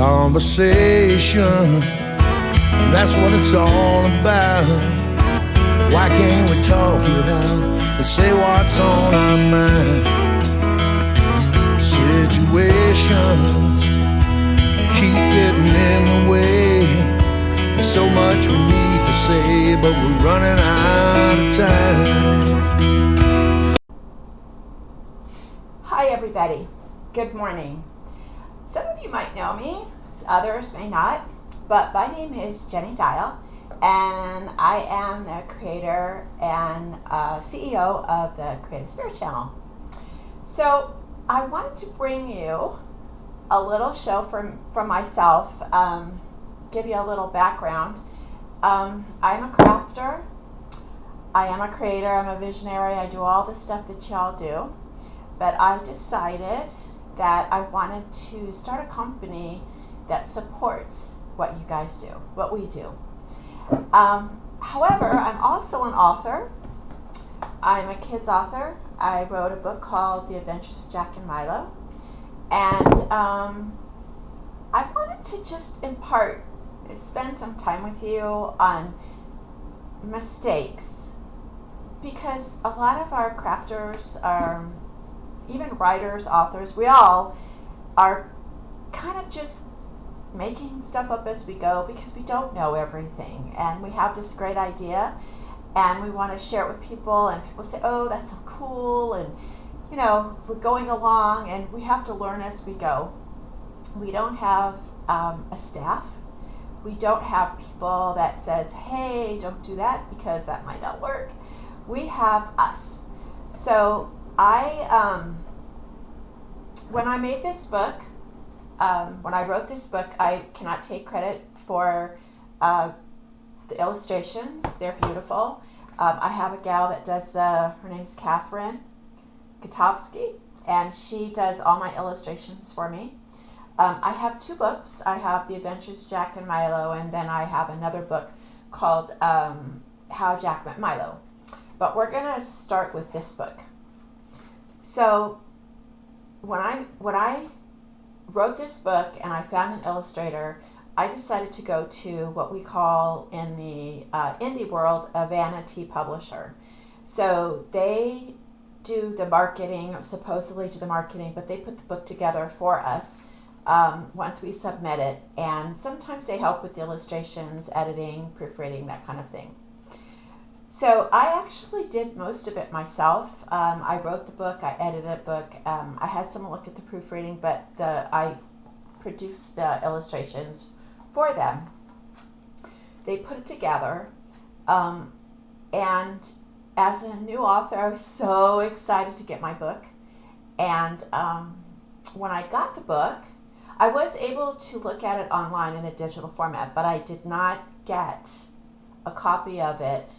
conversation. That's what it's all about. Why can't we talk it out and say what's on our mind? Situations keep getting in the way. There's so much we need to say, but we're running out of time. Hi everybody, good morning. Some of you might know me, others may not, but my name is Jennie Dial, and I am the creator and CEO of the Creative Spirit Channel. So I wanted to bring you a little show from myself, give you a little background. I'm a crafter, I am a creator, I'm a visionary, I do all the stuff that y'all do, but I decided that I wanted to start a company that supports what you guys do, what we do. However, I'm also an author. I'm a kid's author. I wrote a book called The Adventures of Jack and Milo. And I wanted to just spend some time with you on mistakes, because a lot of our crafters are, even writers, authors, we all are kind of just making stuff up as we go because we don't know everything, and we have this great idea and we want to share it with people, and people say, oh, that's so cool, and you know, we're going along and we have to learn as we go. We don't have a staff. We don't have people that says, hey, don't do that because that might not work. We have us. So when I made this book, when I wrote this book, I cannot take credit for the illustrations. They're beautiful. I have a gal that does her name's Catherine Gutowski, and she does all my illustrations for me. I have two books. I have The Adventures of Jack and Milo, and then I have another book called How Jack Met Milo. But we're going to start with this book. So when I wrote this book and I found an illustrator, I decided to go to what we call in the indie world a vanity publisher. So they do the marketing, supposedly do the marketing, but they put the book together for us once we submit it, and sometimes they help with the illustrations, editing, proofreading, that kind of thing. So I actually did most of it myself. I wrote the book, I edited the book, I had someone look at the proofreading, but I produced the illustrations for them. They put it together, and as a new author, I was so excited to get my book. And when I got the book, I was able to look at it online in a digital format, but I did not get a copy of it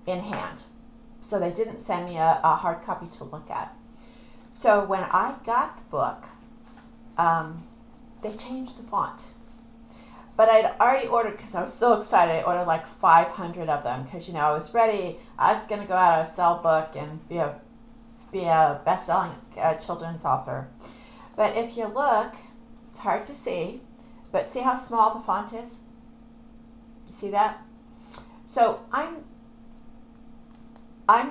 in hand. So they didn't send me a hard copy to look at. So when I got the book, they changed the font. But I'd already ordered, because I was so excited, I ordered like 500 of them, because you know, I was ready. I was going to go out and sell a book and be a best-selling children's author. But if you look, it's hard to see, but see how small the font is? You see that? So I'm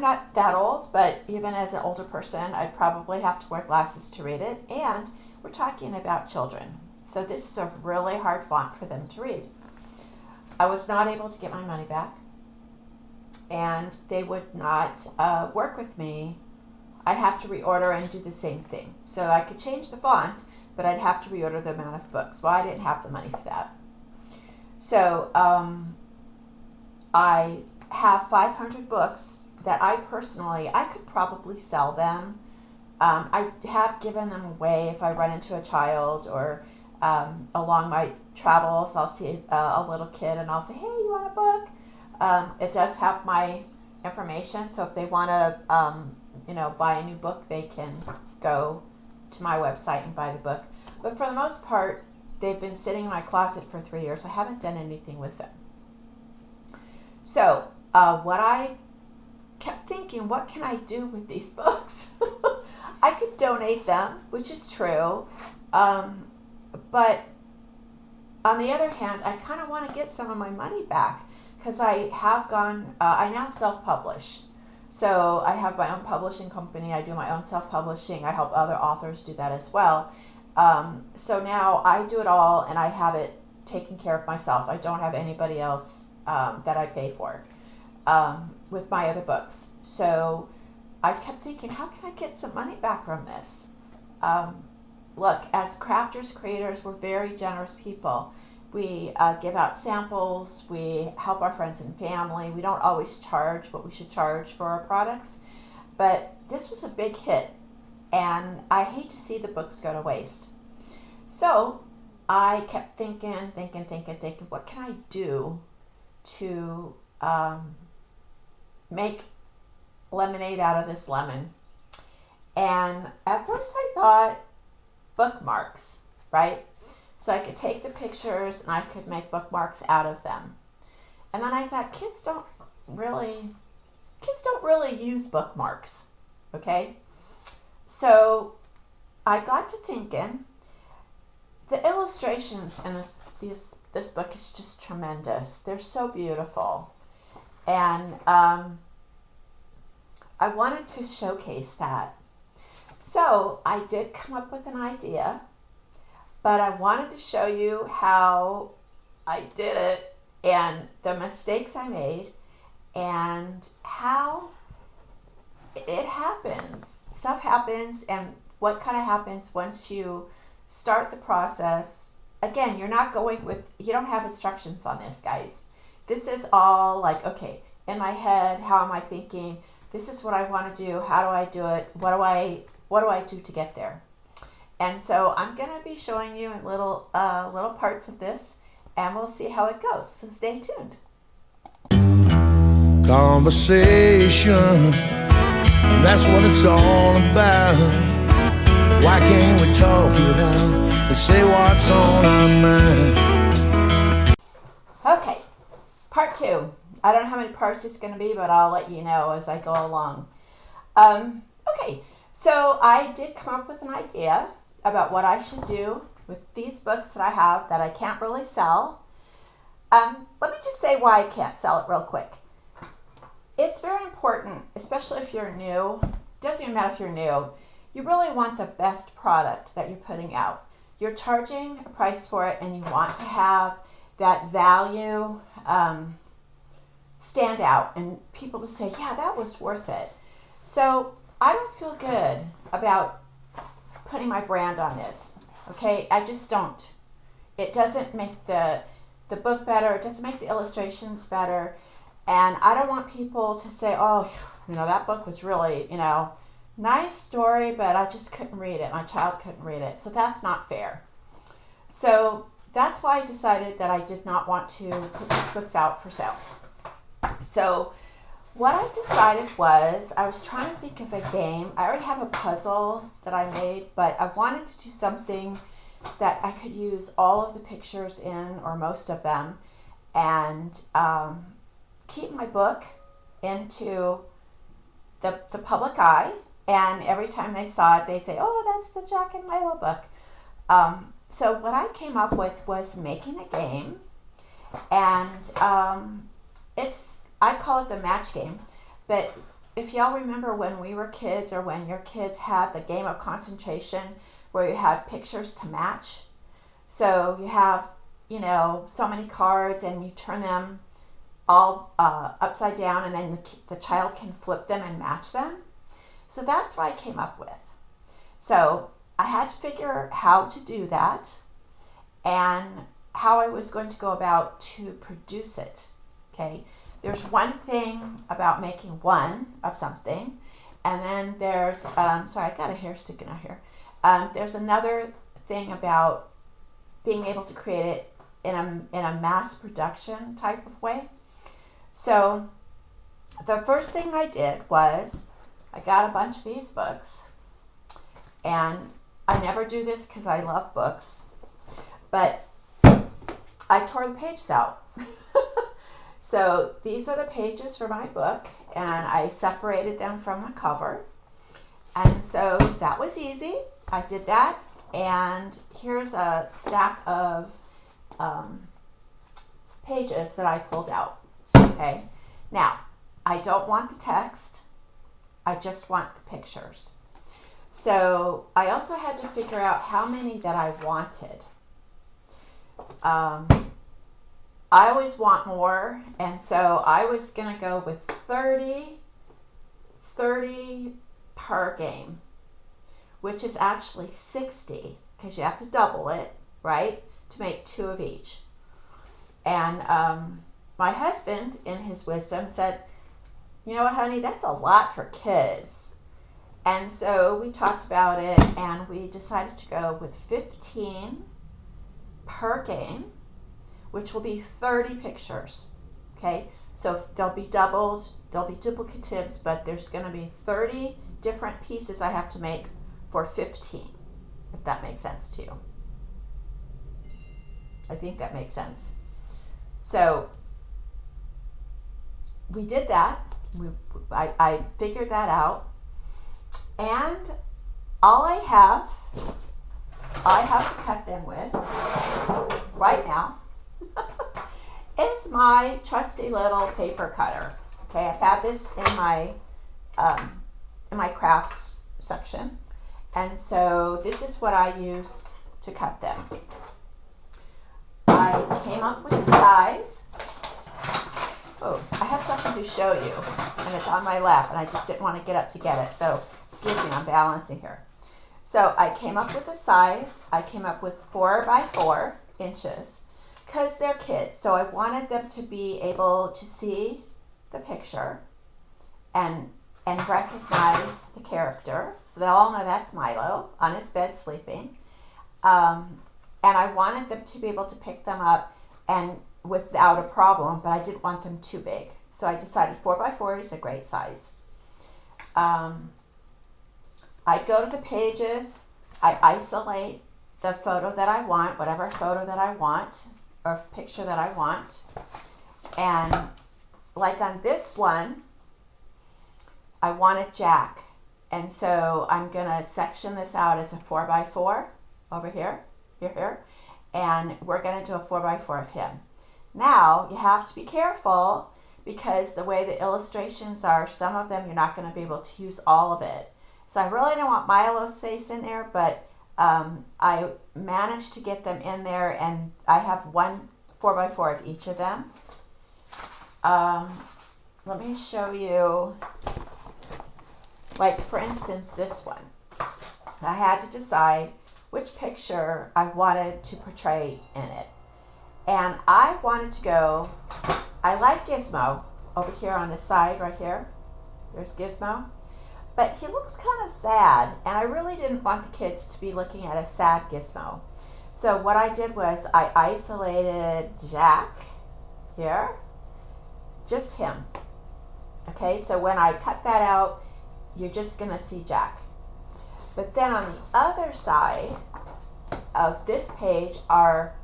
not that old, but even as an older person, I'd probably have to wear glasses to read it, and we're talking about children. So this is a really hard font for them to read. I was not able to get my money back, and they would not work with me. I'd have to reorder and do the same thing. So I could change the font, but I'd have to reorder the amount of books. Well, I didn't have the money for that. So I have 500 books that I could probably sell them. I have given them away if I run into a child, or along my travels, I'll see a little kid and I'll say, hey, you want a book? It does have my information, so if they want to buy a new book, they can go to my website and buy the book. But for the most part, they've been sitting in my closet for 3 years. I haven't done anything with them. So what I kept thinking, what can I do with these books? I could donate them, which is true, but on the other hand, I kind of want to get some of my money back because I have gone, I now self-publish. So I have my own publishing company. I do my own self-publishing. I help other authors do that as well. So now I do it all and I have it taken care of myself. I don't have anybody else that I pay for with my other books. So I kept thinking, how can I get some money back from this? Look, as crafters, creators, we're very generous people. We give out samples, we help our friends and family. We don't always charge what we should charge for our products, but this was a big hit, and I hate to see the books go to waste. So I kept thinking, what can I do to make lemonade out of this lemon? And at first I thought bookmarks, right? So I could take the pictures and I could make bookmarks out of them. And then I thought kids don't really use bookmarks, okay? So I got to thinking, the illustrations in this book is just tremendous. They're so beautiful. And I wanted to showcase that. So I did come up with an idea, but I wanted to show you how I did it and the mistakes I made and how it happens. Stuff happens, and what kind of happens once you start the process. Again, you don't have instructions on this, guys. This is all like, okay, in my head, how am I thinking? This is what I want to do. How do I do it? What do I do to get there? And so I'm going to be showing you little parts of this, and we'll see how it goes. So stay tuned. Conversation, that's what it's all about. Why can't we talk it out and say what's on our mind? Okay, part 2. I don't know how many parts it's going to be, but I'll let you know as I go along. Okay, so I did come up with an idea about what I should do with these books that I have that I can't really sell. Let me just say why I can't sell it real quick. It's very important, especially if you're new. It doesn't even matter if you're new. You really want the best product that you're putting out. You're charging a price for it, and you want to have that value stand out and people to say, yeah, that was worth it. So I don't feel good about putting my brand on this, okay? I just don't. It doesn't make the book better. It doesn't make the illustrations better. And I don't want people to say, oh, that book was really, nice story, but I just couldn't read it. My child couldn't read it. So that's not fair. So that's why I decided that I did not want to put these books out for sale. So what I decided was, I was trying to think of a game. I already have a puzzle that I made, but I wanted to do something that I could use all of the pictures in, or most of them, and keep my book into the public eye. And every time they saw it, they'd say, oh, that's the Jack and Milo book. So what I came up with was making a game, and I call it the match game. But if y'all remember when we were kids, or when your kids had the game of concentration where you had pictures to match. So you have, so many cards, and you turn them all upside down, and then the child can flip them and match them. So that's what I came up with. So I had to figure how to do that and how I was going to go about to produce it. Okay, there's one thing about making one of something, and then there's, sorry, I got a hair sticking out here. There's another thing about being able to create it in a mass production type of way. So the first thing I did was I got a bunch of these books, and I never do this because I love books, but I tore the pages out. So these are the pages for my book, and I separated them from the cover. And so that was easy. I did that, and here's a stack of pages that I pulled out. Okay, now I don't want the text, I just want the pictures. So I also had to figure out how many that I wanted. I always want more, and so I was going to go with 30 per game, which is actually 60, because you have to double it, right, to make 2 of each. And my husband, in his wisdom, said, you know what, honey, that's a lot for kids. And so we talked about it, and we decided to go with 15 per game, which will be 30 pictures. Okay, so they'll be doubled, they'll be duplicatives, but there's going to be 30 different pieces I have to make for 15, if that makes sense to you. I think that makes sense. So we did that. I figured that out, and all I have to cut them with right now is my trusty little paper cutter. Okay, I've had this in my crafts section, and so this is what I use to cut them. I came up with the size. Oh, I have something to show you, and it's on my lap, and I just didn't want to get up to get it, so excuse me, I'm balancing here. So I came up with the size. I came up with 4 by 4 inches, because they're kids, so I wanted them to be able to see the picture and recognize the character, so they'll all know that's Milo on his bed sleeping. And I wanted them to be able to pick them up and without a problem, but I didn't want them too big. So I decided 4 by 4 is a great size. I go to the pages, I isolate the photo that I want, whatever photo that I want, or picture that I want. And like on this one, I wanted Jack. And so I'm gonna section this out as a 4 by 4 over here, here, and we're gonna do a 4 by 4 of him. Now, you have to be careful, because the way the illustrations are, some of them you're not going to be able to use all of it. So I really don't want Milo's face in there, but I managed to get them in there, and I have 1 4 by 4 of each of them. Let me show you, like for instance, this one. I had to decide which picture I wanted to portray in it. And I wanted to go, I like Gizmo over here on the side right here. There's Gizmo. But he looks kind of sad, and I really didn't want the kids to be looking at a sad Gizmo. So what I did was I isolated Jack here, just him. Okay, so when I cut that out, you're just gonna see Jack. But then on the other side of this page are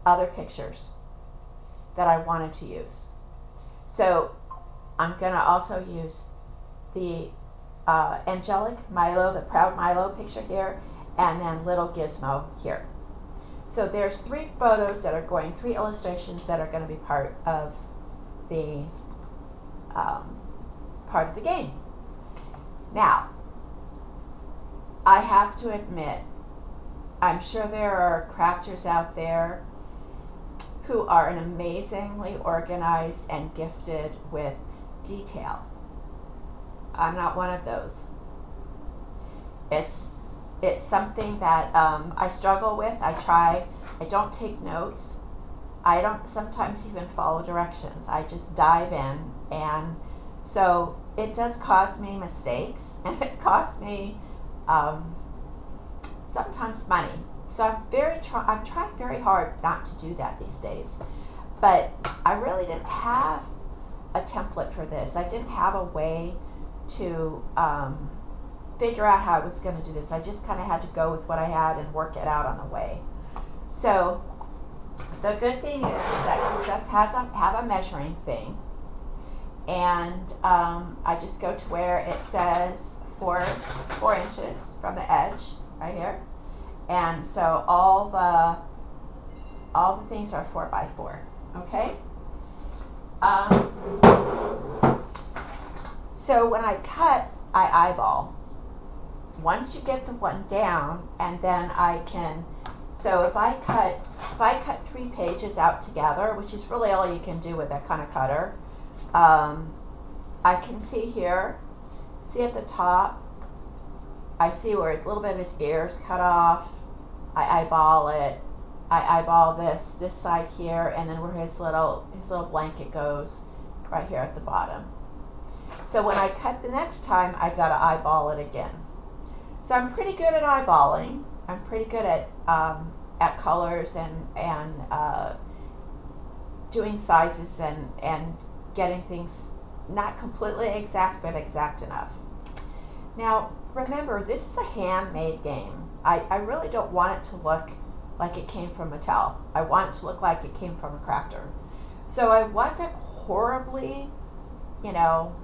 other pictures that I wanted to use. So I'm gonna also use the angelic Milo, the proud Milo picture here, and then little Gizmo here. So there's 3 photos that are going, 3 illustrations that are going to be part of the game. Now, I have to admit, I'm sure there are crafters out there who are amazingly organized and gifted with detail. I'm not one of those. It's something that I struggle with. I don't take notes. I don't sometimes even follow directions. I just dive in, and so it does cause me mistakes, and it costs me sometimes money. So I'm trying very hard not to do that these days. But I really didn't have a template for this. I didn't have a way to figure out how I was going to do this. I just kind of had to go with what I had and work it out on the way. So the good thing is that this does have a measuring thing, and I just go to where it says 4 inches from the edge right here, and so all the things are 4x4, okay? So when I cut, I eyeball. Once you get the one down, and then I can, so if I cut 3 pages out together, which is really all you can do with that kind of cutter, I can see here, see at the top, I see where a little bit of his ears cut off. I eyeball it. I eyeball this side here, and then where his little blanket goes, right here at the bottom. So when I cut the next time, I gotta eyeball it again. So I'm pretty good at eyeballing. I'm pretty good at colors and doing sizes and getting things not completely exact, but exact enough. Now, remember, this is a handmade game. I really don't want it to look like it came from Mattel. I want it to look like it came from a crafter. So I wasn't horribly, you know,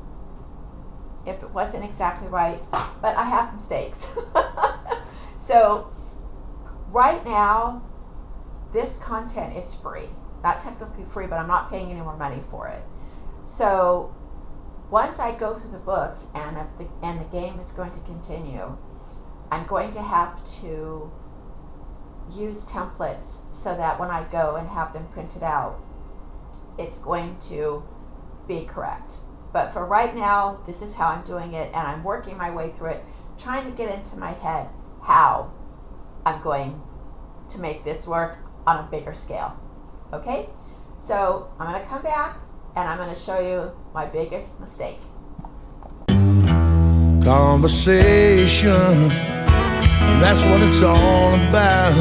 if it wasn't exactly right, but I have mistakes. So right now, this content is free. Not technically free, but I'm not paying any more money for it. So once I go through the books and the game is going to continue, I'm going to have to use templates so that when I go and have them printed out, it's going to be correct. But for right now, this is how I'm doing it, and I'm working my way through it, trying to get into my head how I'm going to make this work on a bigger scale. Okay? So I'm going to come back and I'm going to show you my biggest mistake. Conversation, that's what it's all about.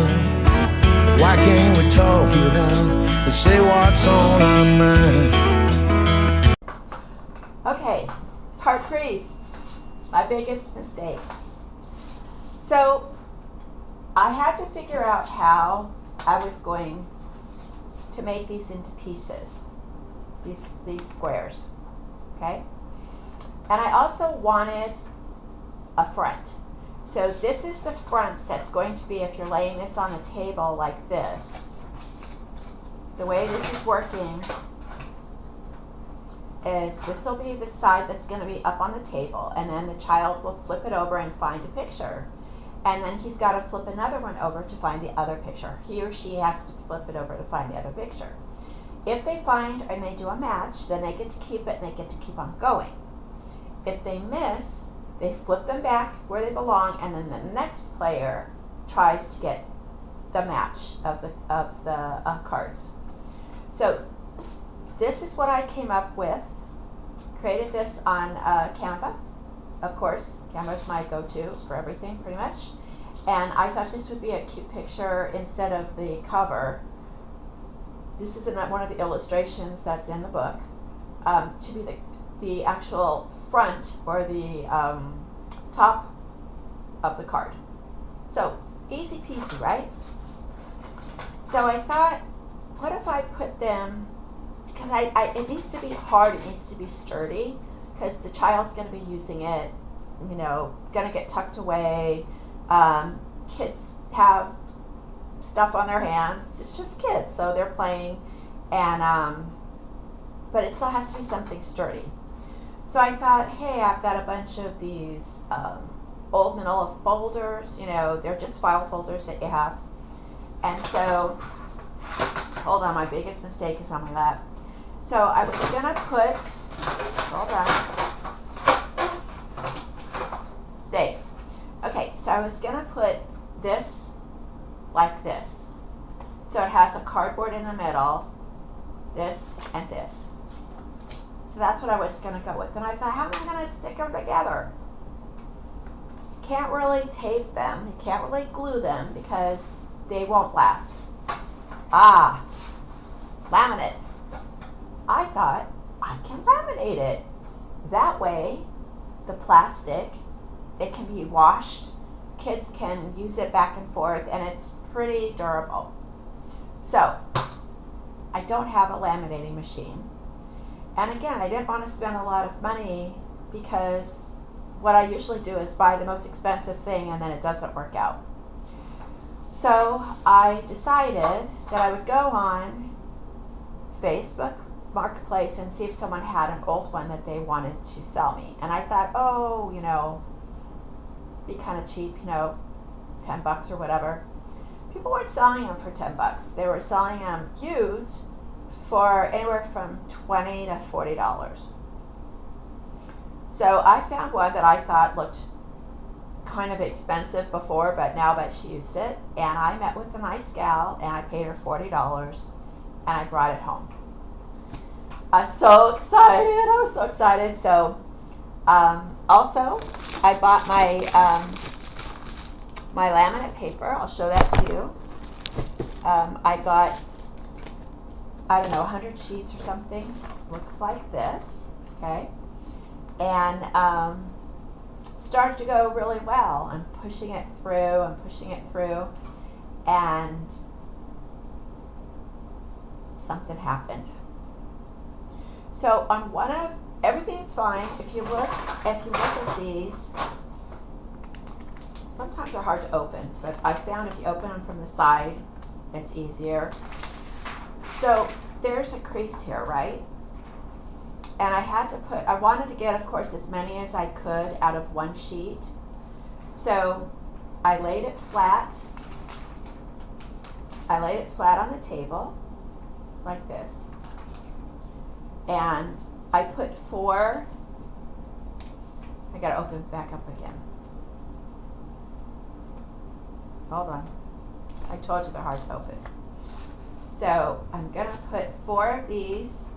Why can't we talk it out and say what's on our mind? Okay, part 3, my biggest mistake. So I had to figure out how I was going to make these into pieces, these squares, okay? And I also wanted a front. So this is the front that's going to be, if you're laying this on a table like this, the way this is working is this will be the side that's going to be up on the table, and then the child will flip it over and find a picture. And then he's got to flip another one over to find the other picture. He or she has to flip it over to find the other picture. If they find and they do a match, then they get to keep it and they get to keep on going. If they miss, they flip them back where they belong, and then the next player tries to get the match of the cards. So this is what I came up with. Created this on Canva. Of course, Canva is my go-to for everything, pretty much. And I thought this would be a cute picture instead of the cover. This is one of the illustrations that's in the book, to be the actual front or the top of the card. So easy peasy, right? So I thought, what if I put them, because it needs to be hard, it needs to be sturdy, because the child's going to be using it, you know, going to get tucked away. Kids have stuff on their hands. It's just kids, so they're playing, and but it still has to be something sturdy. So I thought, hey, I've got a bunch of these old manila folders. You know, they're just file folders that you have. And so, hold on, my biggest mistake is on my lap. So I was gonna put, hold on, stay. Okay, so I was gonna put this like this. So it has a cardboard in the middle, this and this. So that's what I was gonna go with. And I thought, how am I gonna stick them together? Can't really tape them, you can't really glue them because they won't last. Ah, laminate. I thought, I can laminate it. That way, the plastic, it can be washed, kids can use it back and forth, and it's pretty durable. So, I don't have a laminating machine. And again, I didn't want to spend a lot of money because what I usually do is buy the most expensive thing and then it doesn't work out. So I decided that I would go on Facebook Marketplace and see if someone had an old one that they wanted to sell me. And I thought, oh, you know, be kind of cheap, you know, $10 or whatever. People weren't selling them for $10. They were selling them used for anywhere from $20 to $40. So I found one that I thought looked kind of expensive before, but now that she used it, and I met with a nice gal and I paid her $40 and I brought it home. I was so excited. I was so excited. So also I bought my my laminate paper. I'll show that to you. I got, I don't know, 100 sheets or something. Looks like this, okay? And started to go really well. I'm pushing it through, and something happened. So on one of, everything's fine. If you look at these, sometimes they're hard to open, but I found if you open them from the side, it's easier. So there's a crease here, right? And I wanted to get, of course, as many as I could out of one sheet. So I laid it flat. On the table, like this. And I put I gotta open it back up again. Hold on. I told you they're hard to open. So I'm gonna put 4 of these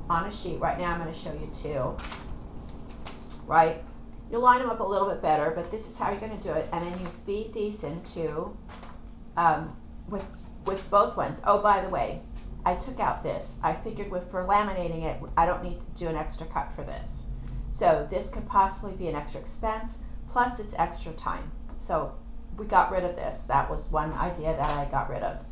on a sheet. Right now I'm gonna show you 2. Right? You'll line them up a little bit better, but this is how you're gonna do it. And then you feed these into, with both ones. Oh, by the way, I took out this. I figured for laminating it, I don't need to do an extra cut for this. So this could possibly be an extra expense, plus it's extra time. So we got rid of this. That was one idea that I got rid of.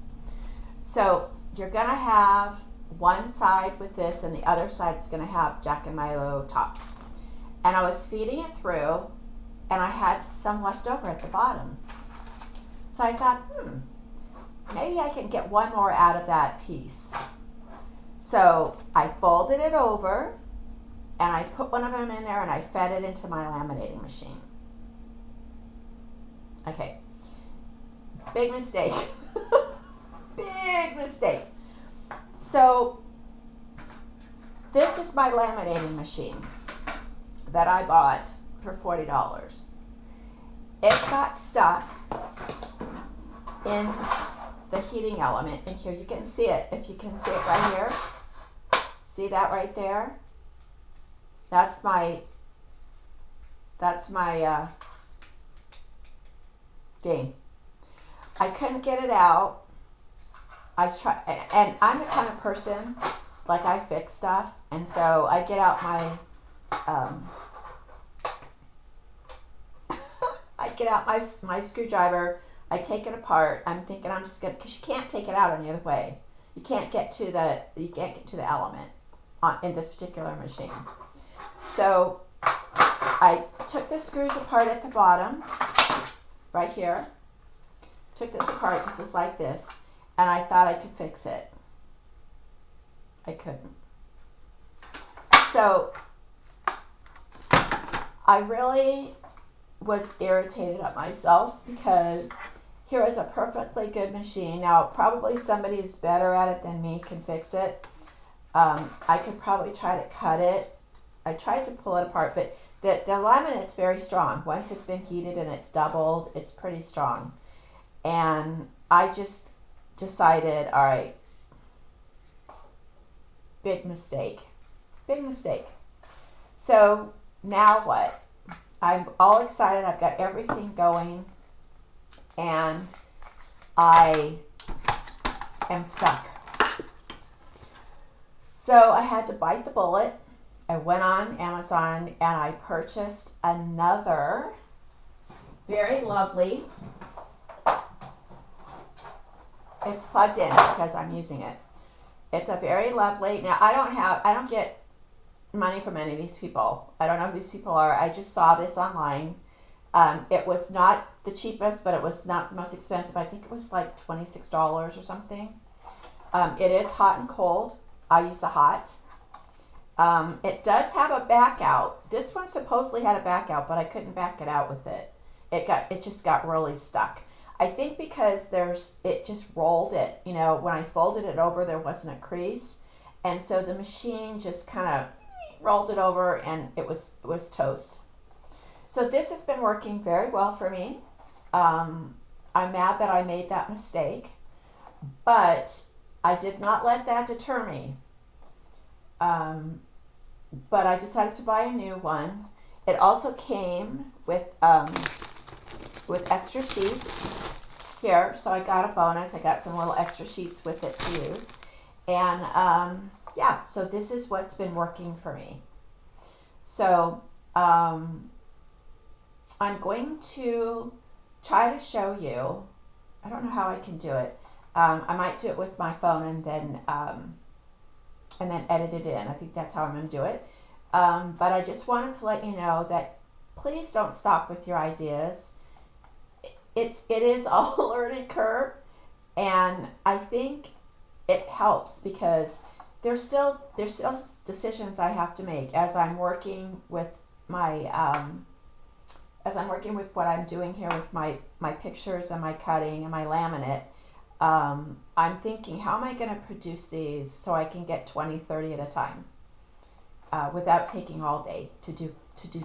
So you're gonna have one side with this and the other side's gonna have Jack and Milo top. And I was feeding it through and I had some left over at the bottom. So I thought, maybe I can get one more out of that piece. So I folded it over and I put one of them in there and I fed it into my laminating machine. Okay, big mistake. Big mistake. So this is my laminating machine that I bought for $40. It got stuck in the heating element in here. You can see it. If you can see it right here. See that right there? That's my game. I couldn't get it out. I tried, and I'm the kind of person, like, I fix stuff, and so I get out my screwdriver. I take it apart. I'm thinking I'm just gonna, because you can't take it out any other way. You can't get to the element in this particular machine. So I took the screws apart at the bottom, right here. Took this apart. This was like this, and I thought I could fix it. I couldn't. So I really was irritated at myself because here is a perfectly good machine. Now, probably somebody who's better at it than me can fix it. I could probably try to cut it. I tried to pull it apart, but the laminate's very strong. Once it's been heated and it's doubled, it's pretty strong. And I just decided, all right, big mistake. Big mistake. So now what? I'm all excited. I've got everything going. And I am stuck. So I had to bite the bullet. I went on Amazon and I purchased another very lovely, it's plugged in because I'm using it. It's a very lovely, now I don't get money from any of these people. I don't know who these people are. I just saw this online. It was not the cheapest, but it was not the most expensive. I think it was like $26 or something. It is hot and cold. I use the hot. It does have a back out. This one supposedly had a back out, but I couldn't back it out with it. It just got really stuck. I think because it just rolled it. You know, when I folded it over, there wasn't a crease, and so the machine just kind of rolled it over, and it was toast. So this has been working very well for me. I'm mad that I made that mistake, but I did not let that deter me. But I decided to buy a new one. It also came with extra sheets here, so I got a bonus. I got some little extra sheets with it to use. And yeah, so this is what's been working for me. So I'm going to try to show you. I don't know how I can do it. I might do it with my phone and then edit it in. I think that's how I'm going to do it. But I just wanted to let you know that please don't stop with your ideas. It is a learning curve, and I think it helps because there's still decisions I have to make as I'm working with my what I'm doing here with my pictures and my cutting and my laminate. I'm thinking, how am I going to produce these so I can get 20, 30 at a time without taking all day to do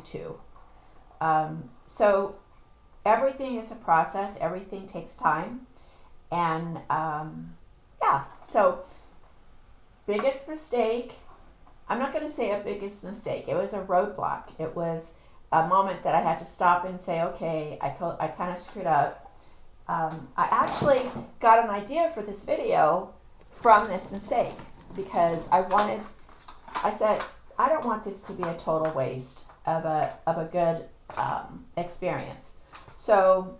two. So everything is a process. Everything takes time. And yeah, so biggest mistake, I'm not going to say a biggest mistake. It was a roadblock. It was a moment that I had to stop and say, okay, I kind of screwed up. I actually got an idea for this video from this mistake because I said, I don't want this to be a total waste of a good experience. So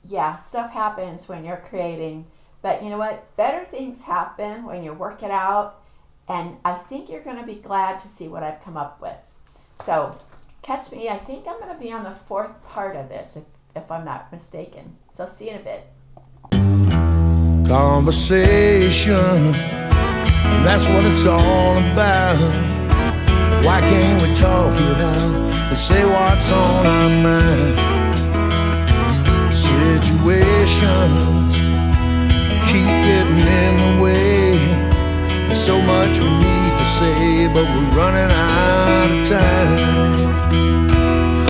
yeah, stuff happens when you're creating, but you know what? Better things happen when you work it out, and I think you're going to be glad to see what I've come up with. So catch me. I think I'm going to be on the 4th part of this, if I'm not mistaken. So see you in a bit. Conversation, that's what it's all about. Why can't we talk it out and say what's on our mind? Situations keep getting in the way. There's so much we need to say, but we're running